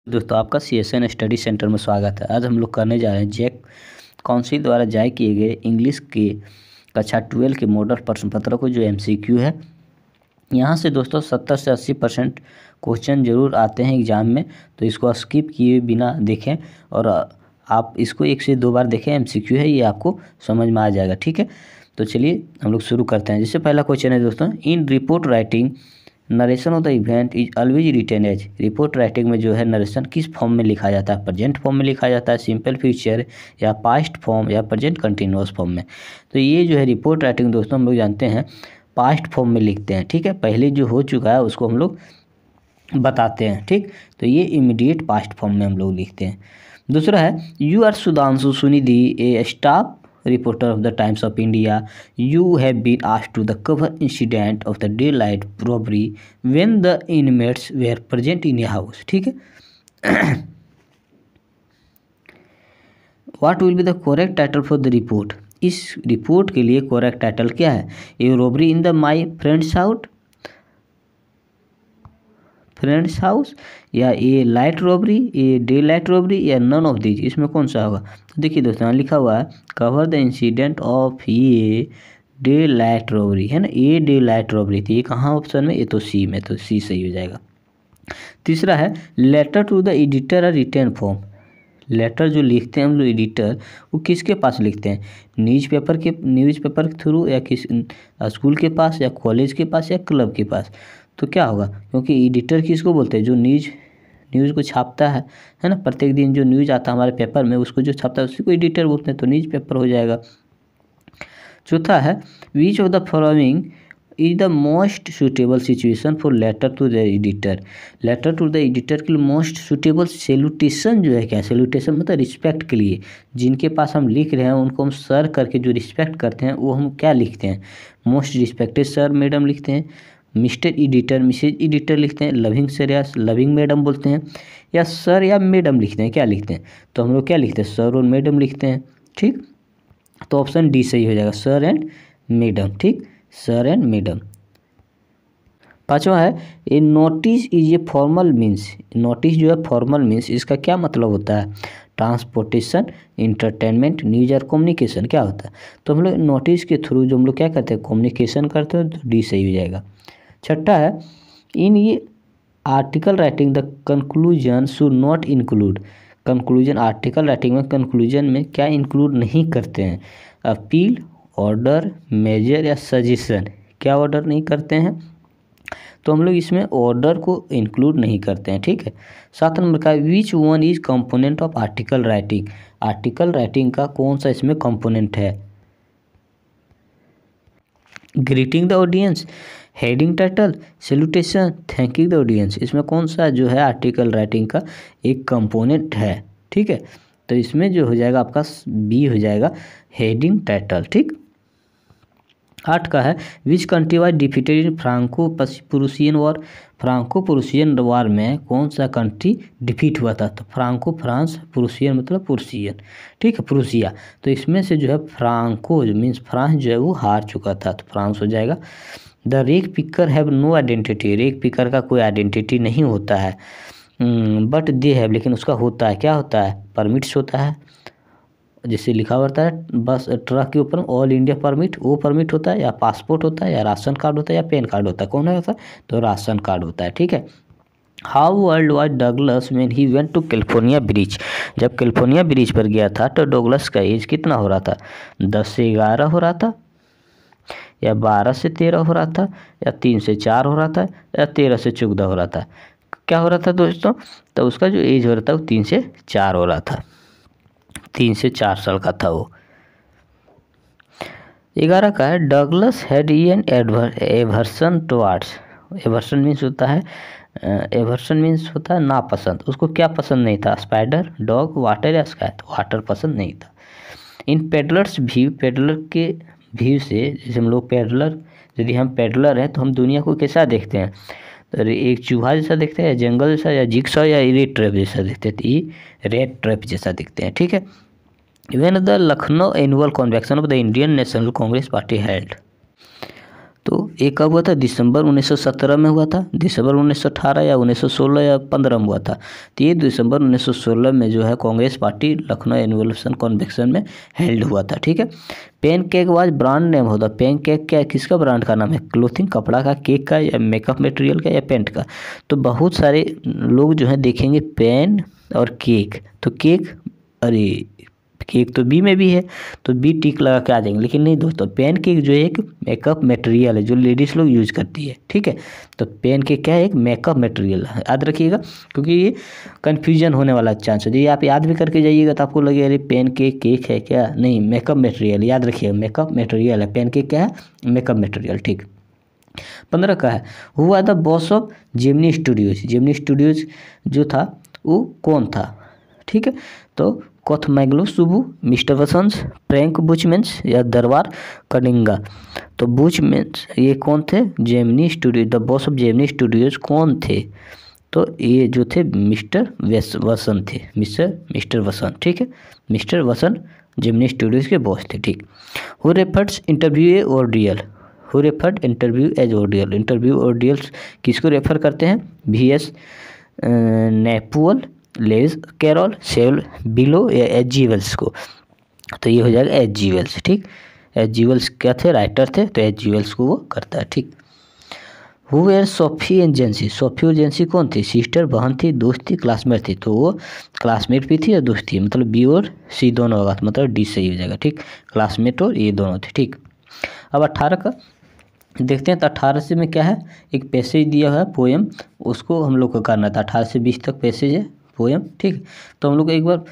दोस्तों आपका CSN study centre में स्वागत है। आज हम लोग करने जा रहे हैं जैक काउंसिल द्वारा जारी किए गए इंग्लिश के कक्षा 12 के मॉडल प्रश्न पत्रों को जो MCQ है। यहाँ से दोस्तों 70 से 80% क्वेश्चन जरूर आते हैं एग्ज़ाम में, तो इसको स्किप किए बिना देखें और आप इसको 1 से 2 बार देखें। MCQ है, ये आपको समझ में आ जाएगा। ठीक है, तो चलिए हम लोग शुरू करते हैं। जैसे पहला क्वेश्चन है दोस्तों, in report writing narration of the event is always written as. Report writing में जो है नरेशन किस फॉर्म में लिखा जाता है? प्रेजेंट फॉर्म में लिखा जाता है, सिंपल फ्यूचर या पास्ट फॉर्म या प्रेजेंट कंटिन्यूअस फॉर्म में। तो ये जो है रिपोर्ट राइटिंग दोस्तों हम लोग जानते हैं पास्ट फॉर्म में लिखते हैं। ठीक है, पहले जो हो चुका है उसको हम लोग बताते हैं। ठीक, तो ये इमीडिएट पास्ट फॉर्म में हम लोग लिखते हैं। दूसरा है, you are Sudhanshu Sunidhi a staff reporter of the Times of India. You have been asked to the cover incident of the daylight robbery when the inmates were present in a house. ठीक है, what will be the correct title for the report? इस report के लिए correct title क्या है? A robbery in the my friend's house या a light robbery, a daylight robbery या none of these, इसमें कौन सा होगा? तो देखिए दोस्तों यहाँ लिखा हुआ है cover the incident of A daylight robbery, है ना, ए डे लाइट रॉबरी। तो ये कहाँ ऑप्शन में? ये तो सी में, तो सी सही हो जाएगा। तीसरा है, लेटर टू द एडिटर और रिटर्न फॉर्म। लेटर जो लिखते हैं हम लोग एडिटर, वो किसके पास लिखते हैं? न्यूज़पेपर के थ्रू या किस स्कूल के पास या कॉलेज के पास या क्लब के पास? तो क्या होगा, क्योंकि एडिटर किसको बोलते हैं? जो न्यूज़ को छापता है ना, प्रत्येक दिन जो न्यूज़ आता है हमारे पेपर में उसको जो छापता है उसी को एडिटर बोलते हैं, तो न्यूज़ पेपर हो जाएगा। चौथा है, which of the following is the most suitable situation for letter to the editor. Letter to the editor के लिए मोस्ट सुटेबल सैल्यूटेशन जो है क्या? सैल्यूटेशन मतलब रिस्पेक्ट के लिए, जिनके पास हम लिख रहे हैं उनको हम सर करके जो रिस्पेक्ट करते हैं वो हम क्या लिखते हैं? मोस्ट रिस्पेक्टेड सर मैडम लिखते हैं, मिस्टर एडिटर मिसेज एडिटर लिखते हैं, लविंग सर या लविंग मैडम बोलते हैं, या सर या मैडम लिखते हैं। क्या लिखते हैं? तो हम लोग क्या लिखते हैं? सर और मैडम लिखते हैं। ठीक, तो ऑप्शन डी सही हो जाएगा, सर एंड मैडम। ठीक, सर एंड मैडम। पांचवा है, a notice is a formal means. Notice जो है फॉर्मल मीन्स, इसका क्या मतलब होता है? ट्रांसपोर्टेशन, इंटरटेनमेंट, न्यूज और कम्युनिकेशन। क्या होता है? तो हम लोग नोटिस के थ्रू जो हम लोग क्या करते हैं? कम्युनिकेशन करते हैं, तो डी सही हो जाएगा। छठा है, इन ये article writing the conclusion should not include. Conclusion, article writing में कंक्लूजन में क्या इंक्लूड नहीं करते हैं? अपील, ऑर्डर, मेजर या सजेशन। क्या ऑर्डर नहीं करते हैं? तो हम लोग इसमें ऑर्डर को इंक्लूड नहीं करते हैं। ठीक है, 7 नंबर का, which one is component of article writing. Article writing का कौन सा इसमें कंपोनेंट है? Greeting the audience, heading title, salutation, thanking the audience. इसमें कौन सा जो है आर्टिकल राइटिंग का एक कंपोनेंट है? ठीक है, तो इसमें जो हो जाएगा आपका बी हो जाएगा, हेडिंग टाइटल। ठीक, 8 का है, which country was defeated in Franco Prussian war. Franco Prussian war में कौन सा कंट्री डिफीट हुआ था? तो फ्रांको फ्रांस, प्रुसियन मतलब प्रुसियन। ठीक है, प्रुसिया। तो इसमें से जो है फ्रांको मीन्स फ्रांस जो है वो हार चुका था, तो फ्रांस हो जाएगा। The rag picker have no identity. Rag picker का कोई आइडेंटिटी नहीं होता है, बट दे हैव, लेकिन उसका होता है। क्या होता है? परमिट्स होता है। जैसे लिखा होता है बस ट्रक के ऊपर ऑल इंडिया परमिट, वो परमिट होता है, या पासपोर्ट होता है, या राशन कार्ड होता है, या पैन कार्ड होता है। कौन होता है? तो राशन कार्ड होता है। ठीक है, how old was Douglas when he went to California bridge. जब कैलिफोर्निया ब्रिज पर गया था तो डगलस का एज कितना हो रहा था? 10 से 11 हो रहा था, या 12 से 13 हो रहा था, या 3 से 4 हो रहा था, या 13 से 14 हो रहा था। क्या हो रहा था दोस्तों? तो उसका जो एज हो रहा था वो 3 से 4 हो रहा था, 3 से 4 साल का था वो। 11 का है, Douglas had an aversion towards. Aversion means होता है नापसंद। उसको क्या पसंद नहीं था? स्पाइडर, डॉग, वाटर या स्काई। तो वाटर पसंद नहीं था। इन पेडलर्स व्यू, पेडलर के व्यू से, जैसे हम लोग पेडलर, यदि हम पेडलर हैं तो हम दुनिया को कैसा देखते हैं? तो एक चूहा जैसा देखते हैं, या जंगल जैसा, या जिक्सा, या रेड ट्रैप जैसा देखते हैं? तो ये रेड ट्रैप जैसा दिखते हैं। ठीक है, when the Lucknow annual convention of the Indian national Congress party held. तो ये कब हुआ था? दिसंबर 1917 में हुआ था, दिसंबर 1918 या 1916 या 15 में हुआ था। तो ये दिसंबर 1916 में जो है Congress party Lucknow annual convention में हेल्ड हुआ था। ठीक है। Pancake was brand name होता। पेन केक क्या किसका ब्रांड का नाम है? क्लोथिंग कपड़ा का, केक का, या मेकअप मटेरियल का, या पेंट का? तो बहुत सारे लोग जो है देखेंगे पेन और केक, तो केक, अरे केक तो बी में भी है तो बी टिक लगा के आ जाएंगे, लेकिन नहीं दोस्तों, पेन केक जो है एक मेकअप मटेरियल है जो लेडीज़ लोग यूज करती है। ठीक है। तो पेन केक क्या है? एक मेकअप मटेरियल है, याद रखिएगा, क्योंकि ये कन्फ्यूजन होने वाला चांस है। यदि आप याद भी करके जाइएगा तो आपको लगेगा अरे पेन केक केक है क्या? नहीं, मेकअप मटेरियल, याद रखिएगा मेकअप मटेरियल है। पेन केक क्या है? Makeup material. ठीक। 15 का है, who are the boss of Gemini Studios. Gemini Studios जो था वो कौन था? ठीक है। तो Kothamangalam Subbu, mister Vasan, Frank Buchman, या दरबार कनिंगा? तो बुचमेंस ये कौन थे? Gemini studio, the boss of Gemini Studios कौन थे? तो ये जो थे मिस्टर वसंत थे, मिस्टर वसंत। ठीक है। मिस्टर वसंत जेमिनी स्टूडियोज के बॉस थे। ठीक। Who refers interview a ordeal. Who referred interview as ordeal. Interview ordeals किसको रेफर करते हैं? VS Naipaul, Lewis Carroll, Saul Bellow, या H.G. वेल्स को? तो ये हो जाएगा H.G. वेल्स। ठीक। H.G. वेल्स क्या थे? राइटर थे, तो H.G. वेल्स को वो करता है। ठीक। Who were Sophie and Jansie. Sophie और जेंसी कौन थी? सिस्टर, बहन थी, दोस्त थी, क्लासमेट थी? तो वो क्लासमेट भी थी और दोस्त थी, मतलब बी और सी दोनों होगा, मतलब डी सही हो जाएगा। ठीक। क्लासमेट और ये दोनों थे। ठीक। अब 18 का देखते हैं। तो 18 से में क्या है? एक पैसेज दिया हुआ है पोएम, उसको हम लोग को करना था। 18 से 20 तक पैसेज है पोएम। ठीक। तो हम लोग एक बार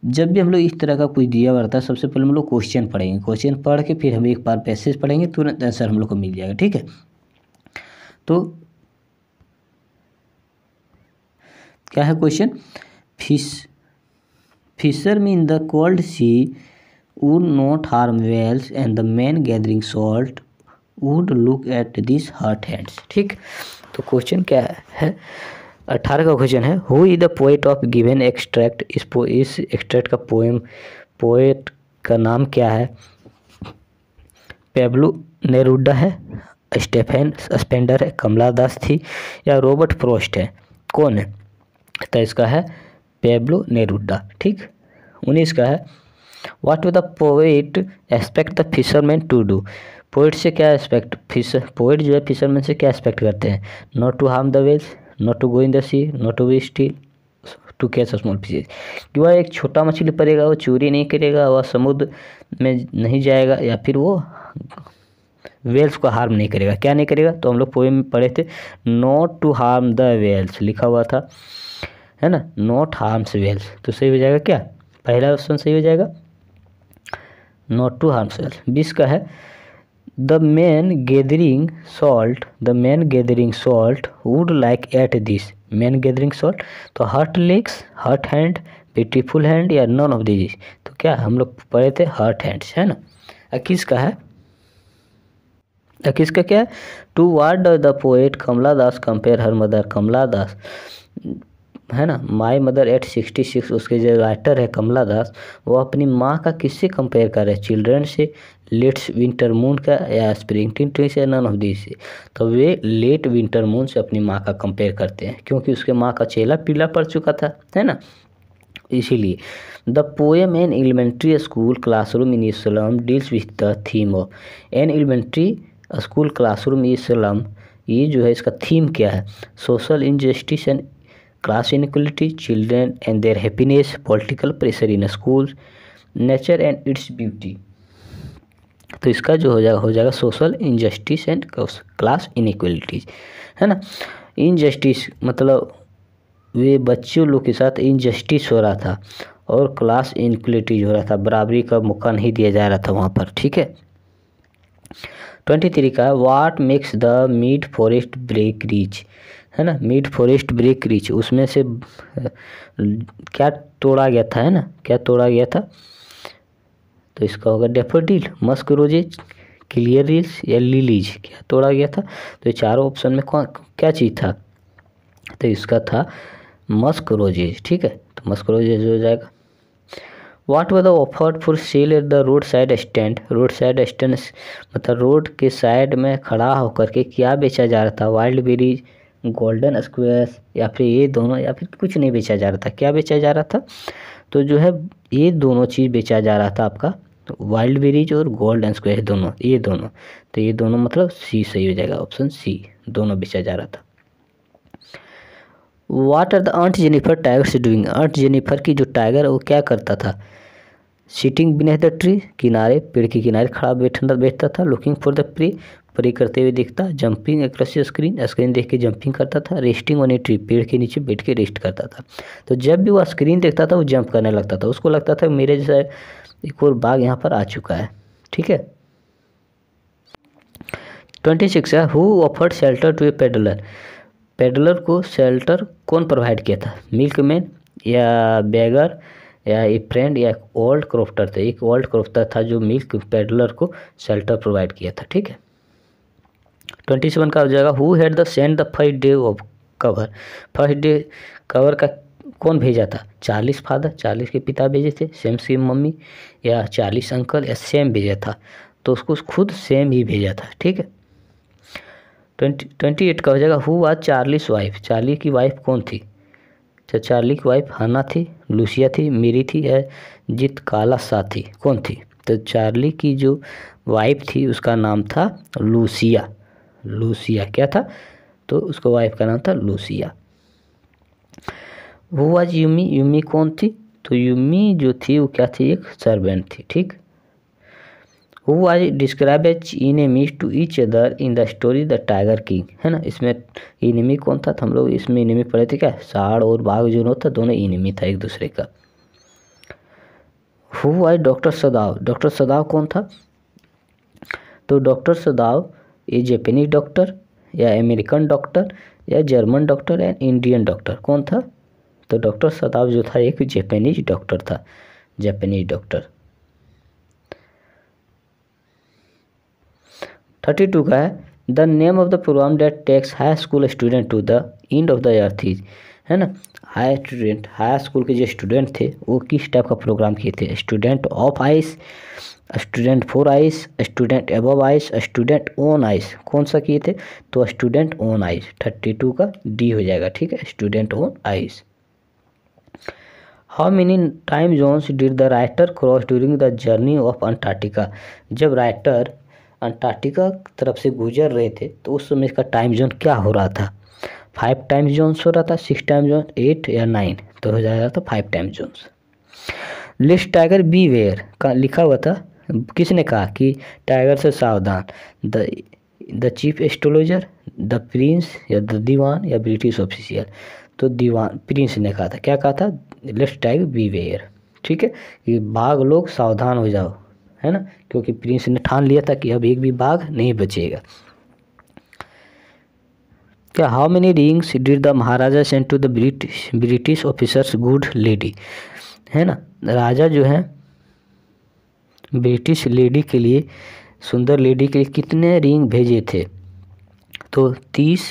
जब भी हम लोग इस तरह का कुछ दिया हुआ रहता है, सबसे पहले हम लोग क्वेश्चन पढ़ेंगे, क्वेश्चन पढ़ के फिर हम एक बार पैसेज पढ़ेंगे, तुरंत आंसर हम लोग को मिल जाएगा। ठीक है। तो क्या है क्वेश्चन? फिशर में in the cold sea would not harm whales and the man gathering salt would look at this hurt hands. ठीक। तो क्वेश्चन क्या है? 18 का क्वेश्चन है, who is the poet of given extract. इस एक्सट्रैक्ट का poet का नाम क्या है? पेब्लो नेरुडा है, स्टेफेन स्पेंडर है, कमला दास थी, या रॉबर्ट फ्रॉस्ट है? कौन है? तो इसका है पेब्लो नेरुडा। ठीक। 19 का है, what the poet expect the fisherman to do. Poet से क्या एक्सपेक्ट पोएट जो है फिशरमैन से क्या एक्सपेक्ट करते हैं? Not to harm the whales, not to go in the sea, not to be still, to catch small fishes. कि वह एक छोटा मछली पड़ेगा, वो चोरी नहीं करेगा, वह समुद्र में नहीं जाएगा, या फिर वो वेल्स को हार्म नहीं करेगा। क्या नहीं करेगा? तो हम लोग पोएम में पढ़े थे not to harm the whales लिखा हुआ था, है ना, नॉट हार्म्स वेल्स। तो सही हो जाएगा क्या? पहला ऑप्शन सही हो जाएगा, नॉट टू हार्म्स वेल्स। 20 का है, the man gathering salt would like at this. Man gathering salt, तो hurt legs, hurt hand, beautiful hand, या नॉन ऑफ दिस। तो क्या हम लोग पढ़े थे? हर्ट हैंड्स, है ना। 21 का है, 21 का क्या है? To what the poet Kamala Das compare her mother. Kamala Das, है ना, माई मदर एट 66, उसके जो राइटर है कमला दास, वो अपनी माँ का किससे कंपेयर कर रहे हैं? चिल्ड्रन से, लेट्स विंटर मून का, या स्प्रिंगटीन ट्री से, नन ऑफ दिस से? तो वे लेट विंटर मून से अपनी माँ का कंपेयर करते हैं, क्योंकि उसके माँ का चेहरा पीला पड़ चुका था, है ना, इसीलिए। The poem an elementary school classroom in a slum deals with the theme of. An elementary school classroom in a slum, ये जो है इसका थीम क्या है? Social injustice and class inequality, children and their happiness, political pressure in school, nature and its beauty. तो इसका जो हो जाएगा social injustice and class inequalities, है ना। इनजस्टिस मतलब वे बच्चों लोग के साथ इनजस्टिस हो रहा था, और क्लास इनइक्वलिटीज हो रहा था, बराबरी का मौका नहीं दिया जा रहा था वहाँ पर। ठीक है। 23 का, what makes the mid forest break rich, है ना, मिड फॉरेस्ट ब्रेक रिच, उसमें से क्या तोड़ा गया था, है ना, क्या तोड़ा गया था? तो इसका होगा daffodil, Musk roses, clear reels, या लिलीज। क्या तोड़ा गया था? तो ये चारों ऑप्शन में कौन क्या चीज़ था? तो इसका था मस्क रोजेज। ठीक है। तो मस्क रोजेज हो जाएगा। What was the offered for sale at the road side stand. Road side stand मतलब रोड के साइड में खड़ा होकर के क्या बेचा जा रहा था, वाइल्ड बेरीज, गोल्डन स्क्वायर्स, या फिर ये दोनों, या फिर कुछ नहीं बेचा जा रहा था। क्या बेचा जा रहा था, तो जो है ये दोनों चीज़ बेचा जा रहा था आपका, वाइल्ड बेरीज और गोल्डन स्क्वायर दोनों, ये दोनों। तो ये दोनों मतलब सी सही हो जाएगा, ऑप्शन सी, दोनों बेचा जा रहा था। What are the aunt Jennifer tigers doing. Aunt Jennifer की जो टाइगर है वो क्या करता था, सिटिंग बिनेथ द ट्री, किनारे, पेड़ के किनारे खड़ा बैठता था, looking for the prey, prey करते हुए दिखता, जंपिंग अक्रॉस स्क्रीन, स्क्रीन देख के जंपिंग करता था, रेस्टिंग ऑन ए ट्री, पेड़ के नीचे बैठ के रेस्ट करता था। तो जब भी वो स्क्रीन देखता था वो जंप करने लगता था, उसको लगता था मेरे जैसा एक और बाघ यहाँ पर आ चुका है। ठीक है। 26 है, who offered shelter to a peddler. Peddler को शेल्टर कौन प्रोवाइड किया था, मिल्कमैन या बेगर या ए फ्रेंड या ओल्ड क्रॉफ्टर थे। एक ओल्ड क्रॉफ्टर था जो मिल्क पेडलर को शेल्टर प्रोवाइड किया था। ठीक है। 27 का हो जाएगा, who had the send the first day of cover. First day cover का कौन भेजा था, चार्लिस फादर, चार्लिस के पिता भेजे थे, सेम की मम्मी, या चार्लिस अंकल, या सेम भेजा था। तो उसको खुद सेम ही भेजा था। ठीक है। 28 का हो जाएगा, who was Charles wife. Charlie की वाइफ कौन थी, तो चार्ली की वाइफ हन्ना थी, लूसिया थी, मेरी थी, या जित काला सा थी, कौन थी। तो चार्ली की जो वाइफ थी उसका नाम था लूसिया। लूसिया क्या था, तो उसको वाइफ का नाम था लूसिया। वो वाज यूमी। यूमी कौन थी, तो यूमी जो थी वो क्या थी, एक सर्वेंट थी। ठीक। Who was describe as enemies to each other in the story the tiger king, है ना। इसमें इनेमी कौन था, तो हम लोग इसमें इनेमी पढ़े थे क्या, सांड और बाघ जो होता दोनों इनेमी था एक दूसरे का। Who was doctor Sadao. Doctor Sadao कौन था, तो डॉक्टर सदाव ये जापानीज डॉक्टर या अमेरिकन डॉक्टर या जर्मन डॉक्टर या इंडियन डॉक्टर कौन था, तो डॉक्टर सदाव जो था एक जापानीज डॉक्टर था, जापानीज डॉक्टर। 32 का है, the name of the program that takes high school students to the end of the earth is, है ना। हाई स्टूडेंट, हाई स्कूल के जो स्टूडेंट थे वो किस टाइप का प्रोग्राम किए थे, student of ice, student for ice, student above ice, student on ice, कौन सा किए थे, तो स्टूडेंट ऑन आइस। 32 का डी हो जाएगा। ठीक है, student on ice. How many time zones did the writer cross during the journey of Antarctica. जब राइटर अंटार्कटिका तरफ से गुजर रहे थे तो उस समय इसका टाइम जोन क्या हो रहा था, 5 टाइम जोन्स हो रहा था, 6 टाइम जोन, 8 या 9, तो हो जाएगा तो 5 time zones. List tiger be where का लिखा हुआ था, किसने कहा कि टाइगर से सावधान, the chief astrologer, the Prince, या द दीवान, या ब्रिटिश ऑफिशियल। तो दीवान, प्रिंस ने कहा था, क्या कहा था, लिस्ट टाइगर बी वेयर। ठीक है, कि बाघ लोग सावधान हो जाओ, है ना, क्योंकि प्रिंस ने ठान लिया था कि अब एक भी बाघ नहीं बचेगा। क्या how many rings did the maharaja send to the British officer's good lady, है ना। राजा जो है ब्रिटिश लेडी के लिए, सुंदर लेडी के लिए कितने रिंग भेजे थे, तो 30,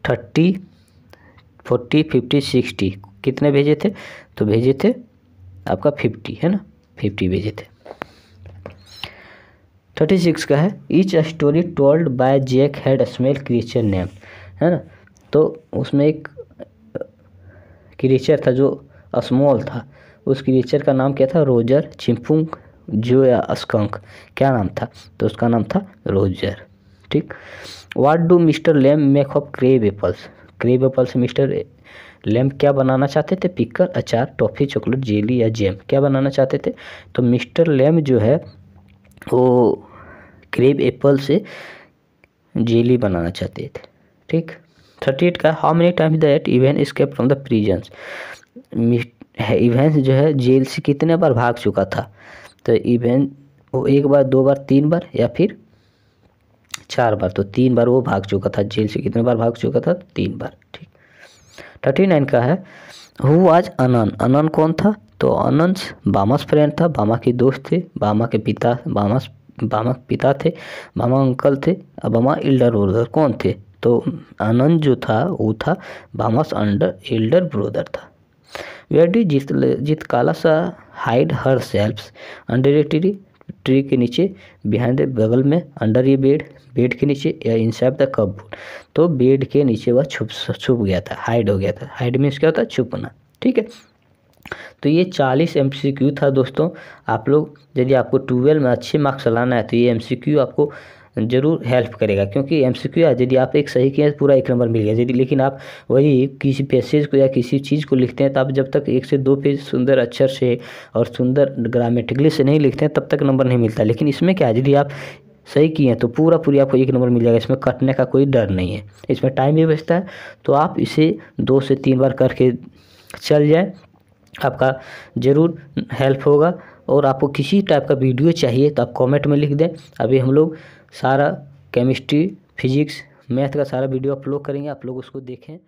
30, 40, 50, 60 कितने भेजे थे, तो भेजे थे आपका 50, है ना, 50 भेजे थे। 36 का है, each story told by Jack had smell creature name, है ना। तो उसमें एक क्रिएचर था जो स्मॉल था, उस क्रिएचर का नाम क्या था, रोजर, चिंपुंग, जो या स्कंक, क्या नाम था, तो उसका नाम था रोजर। ठीक। What do mister Lamb make of crab apples. Crab apple से मिस्टर लेम क्या बनाना चाहते थे, पिक्कर, अचार, टॉफ़ी, चॉकलेट, जेली या जैम, क्या बनाना चाहते थे, तो मिस्टर लेम जो है वो क्रेब एप्पल से जेली बनाना चाहते थे। ठीक। 38 का, how many times that event escape from the prisons. Event जो है जेल से कितने बार भाग चुका था, तो इवेंट वो 1 बार, 2 बार, 3 बार या फिर 4 बार, तो 3 बार वो भाग चुका था जेल से। कितने बार भाग चुका था, 3 बार। ठीक। 39 का है, हु वाज अनन। अनन कौन था, तो अनन बामास फ्रेंड था, बामा के दोस्त थे, बामा के पिता, बामा पिता थे, बामा अंकल थे, अब बामा एल्डर ब्रदर कौन थे, तो आनंद जो था वो था बामास एल्डर ब्रदर था। Where did Zitkala Sa hide herself under a tree के नीचे, बिहाइंड बगल में, अंडर ये बेड के नीचे, या इनसाइड द कपबोर्ड। तो बेड के नीचे वह छुप गया था, हाइड हो गया था। हाइड मीन्स क्या होता है? छुपना। ठीक है, तो ये 40 MCQ था दोस्तों। आप लोग यदि आपको 12 में अच्छे मार्क्स लाना है तो ये MCQ आपको ज़रूर हेल्प करेगा, क्योंकि MCQ यदि आप एक सही किए पूरा 1 नंबर मिल गया। यदि लेकिन आप वही किसी पैसेज को या किसी चीज़ को लिखते हैं तो आप जब तक 1 से 2 पेज सुंदर अक्षर से और सुंदर ग्रामेटिकली से नहीं लिखते हैं तब तक नंबर नहीं मिलता। लेकिन इसमें क्या है, यदि आप सही किए हैं तो पूरी आपको 1 नंबर मिल जाएगा। इसमें कटने का कोई डर नहीं है, इसमें टाइम भी बचता है। तो आप इसे 2 से 3 बार करके चल जाए, आपका ज़रूर हेल्प होगा। और आपको किसी टाइप का वीडियो चाहिए तो आप कमेंट में लिख दें। अभी हम लोग सारा केमिस्ट्री, फिजिक्स, मैथ का सारा वीडियो अपलोड करेंगे, आप लोग उसको देखें।